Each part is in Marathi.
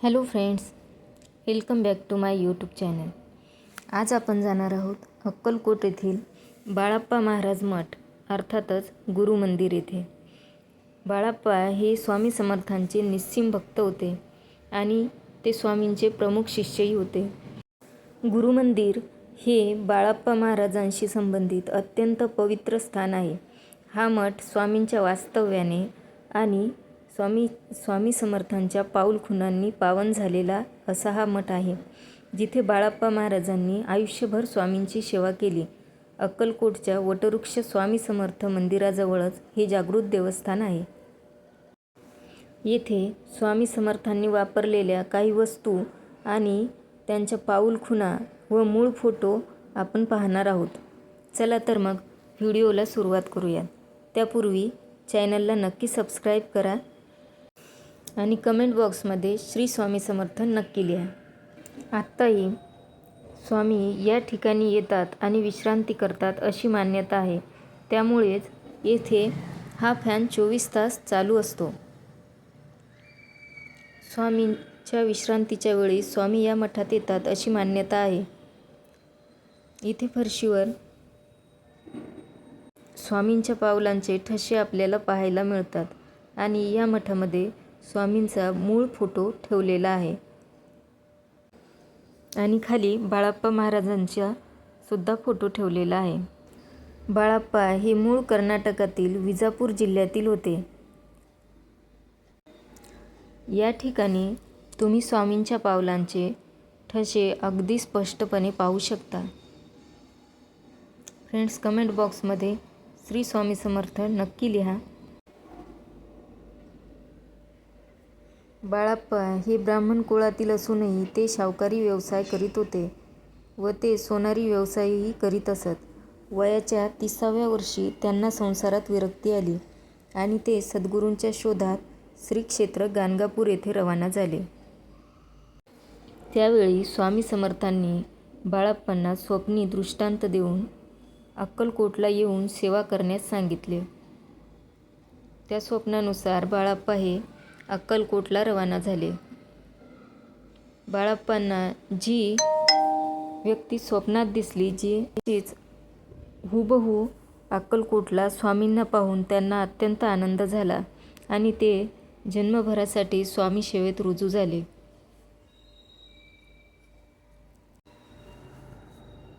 Hello friends, welcome back to my YouTube channel. आज आपण जाणार आहोत अक्कलकोट येथील बाळाप्पा महाराज मठ अर्थातच गुरु मंदिर येथे. बाळाप्पा हे स्वामी समर्थांचे निस्सीम भक्त होते आणि ते स्वामींचे प्रमुख शिष्यही होते. गुरु मंदिर हे बाळाप्पा महाराजांशी संबंधित अत्यंत पवित्र स्थान आहे. हा मठ स्वामींच्या वास्तव्याने आणि स्वामी समर्थांच्या पाऊलखुणांनी पावन झालेला असा हा मठ आहे, जिथे बाळाप्पा महाराजांनी आयुष्यभर स्वामींची सेवा केली. अक्कलकोटच्या वटवृक्ष स्वामी समर्थ मंदिराजवळच हे जागृत देवस्थान आहे. येथे स्वामी समर्थांनी वापरलेल्या काही वस्तू आणि त्यांच्या पाऊलखुणा व मूळ फोटो आपण पाहणार आहोत. चला तर मग व्हिडिओला सुरुवात करूयात. त्यापूर्वी चॅनलला नक्की सबस्क्राईब करा आणि कमेंट बॉक्समध्ये श्री स्वामी समर्थ नक्की लिहा. आत्ताही स्वामी या ठिकाणी येतात आणि विश्रांती करतात अशी मान्यता आहे. त्यामुळेच येथे हा फॅन 24 तास चालू असतो. स्वामींच्या विश्रांतीच्या वेळी स्वामी या मठात येतात अशी मान्यता आहे. इथे फरशीवर स्वामींच्या पावलांचे ठसे आपल्याला पाहायला मिळतात आणि या मठामध्ये स्वामींचा मूळ फोटो ठेवलेला आहे आणि खाली बाळाप्पा महाराजांचा सुद्धा फोटो ठेवलेला आहे. बाळाप्पा हे मूळ कर्नाटकातील विजापूर जिल्ह्यातील होते. या ठिकाणी तुम्ही स्वामींच्या पावलांचे ठसे अगदी स्पष्टपणे पाहू शकता. फ्रेंड्स, कमेंट बॉक्समध्ये श्री स्वामी समर्थ नक्की लिहा. बाळाप्पा हे ब्राह्मण कुळातील असूनही ते सावकारी व्यवसाय करीत होते व ते सोनारी व्यवसायही करीत असत. वयाच्या 30व्या वर्षी त्यांना संसारात विरक्ती आली आणि ते सद्गुरूंच्या शोधात श्री क्षेत्र गाणगापूर येथे रवाना झाले. त्यावेळी स्वामी समर्थांनी बाळाप्पांना स्वप्नी दृष्टांत देऊन अक्कलकोटला येऊन सेवा करण्यास सांगितले. त्या स्वप्नानुसार बाळाप्पा हे अक्कलकोटला रवाना झाले. बाळाप्पांना जी व्यक्ती स्वप्नात दिसली तीच हुबहू अक्कलकोटला स्वामींना पाहून त्यांना अत्यंत आनंद झाला आणि ते जन्मभरासाठी स्वामी सेवेत रुजू झाले.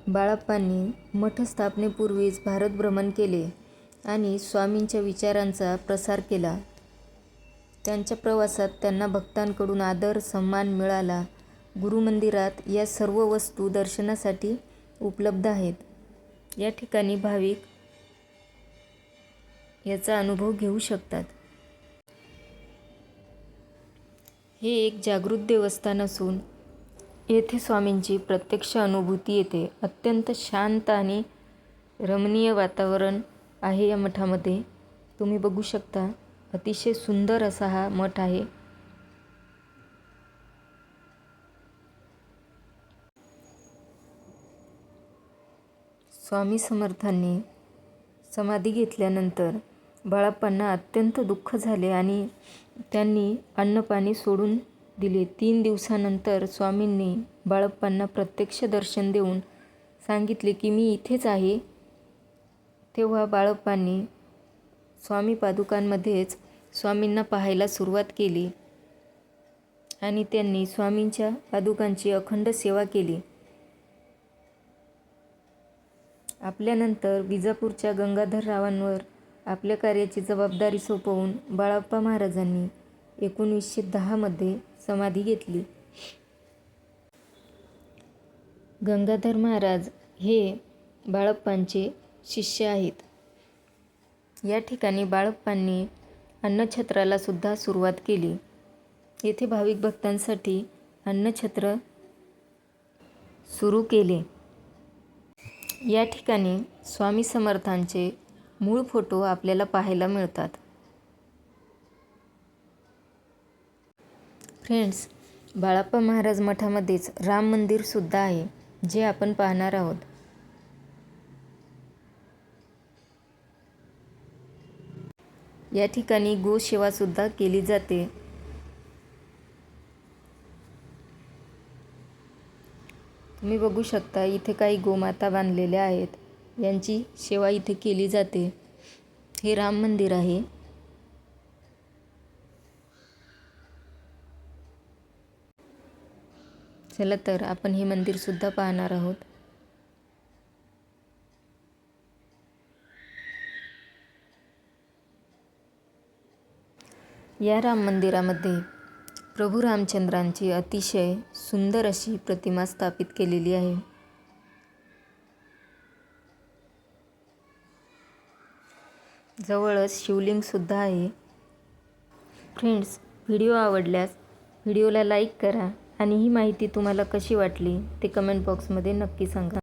बाळाप्पांनी मठ स्थापनेपूर्वीच भारत भ्रमण केले आणि स्वामींच्या विचारांचा प्रसार केला. त्यांच्या प्रवासात त्यांना भक्तांकडून आदर सन्मान मिळाला. गुरुमंदिरात या सर्व वस्तू दर्शनासाठी उपलब्ध आहेत. या ठिकाणी भाविक याचा अनुभव घेऊ शकतात. हे एक जागृत देवस्थान असून येथे स्वामींची प्रत्यक्ष अनुभूती येते. अत्यंत शांत आणि रमणीय वातावरण आहे या मठामध्ये. तुम्ही बघू शकता, अतिशय सुंदर असा हा मठ आहे. स्वामी समर्थांनी समाधी घेतल्यानंतर बाळाप्पांना अत्यंत दुःख झाले आणि त्यांनी अन्नपाणी सोडून दिले. 3 दिवसानंतर स्वामींनी बाळाप्पांना प्रत्यक्ष दर्शन देऊन सांगितले की मी इथेच आहे. तेव्हा बाळाप्पांनी स्वामी पादुकांमध्येच स्वामींना पाहायला सुरुवात केली आणि त्यांनी स्वामींच्या पादुकांची अखंड सेवा केली. आपल्यानंतर विजापूरच्या गंगाधररावांवर आपल्या कार्याची जबाबदारी सोपवून बाळाप्पा महाराजांनी 1910 मध्ये समाधी घेतली. गंगाधर महाराज हे बाळाप्पांचे शिष्य आहेत. या ठिकाणी बाळाप्पांनी अन्नछत्राला सुद्धा सुरुवात केली. येथे भाविक भक्तांसाठी अन्नछत्र सुरू केले. या ठिकाणी स्वामी समर्थांचे मूळ फोटो आपल्याला पाहायला मिळतात. फ्रेंड्स, बाळाप्पा महाराज मठामध्येच राम मंदिर सुद्धा आहे, जे आपण पाहणार आहोत. या ठिकाणी गोसेवा सुद्धा केली जाते. तुम्ही बघू शकता इथे काही गोमाता बांधलेल्या आहेत. यांची सेवा इथे केली जाते. हे राम मंदिर आहे. चला तर आपण हे मंदिर सुद्धा पाहणार आहोत. या राम मंदिरामध्ये प्रभू रामचंद्रांची अतिशय सुंदर अशी प्रतिमा स्थापित केलेली आहे. जवळच शिवलिंग सुद्धा आहे. फ्रेंड्स, व्हिडिओ आवडल्यास व्हिडिओला लाईक करा आणि ही माहिती तुम्हाला कशी वाटली ते कमेंट बॉक्समध्ये नक्की सांगा.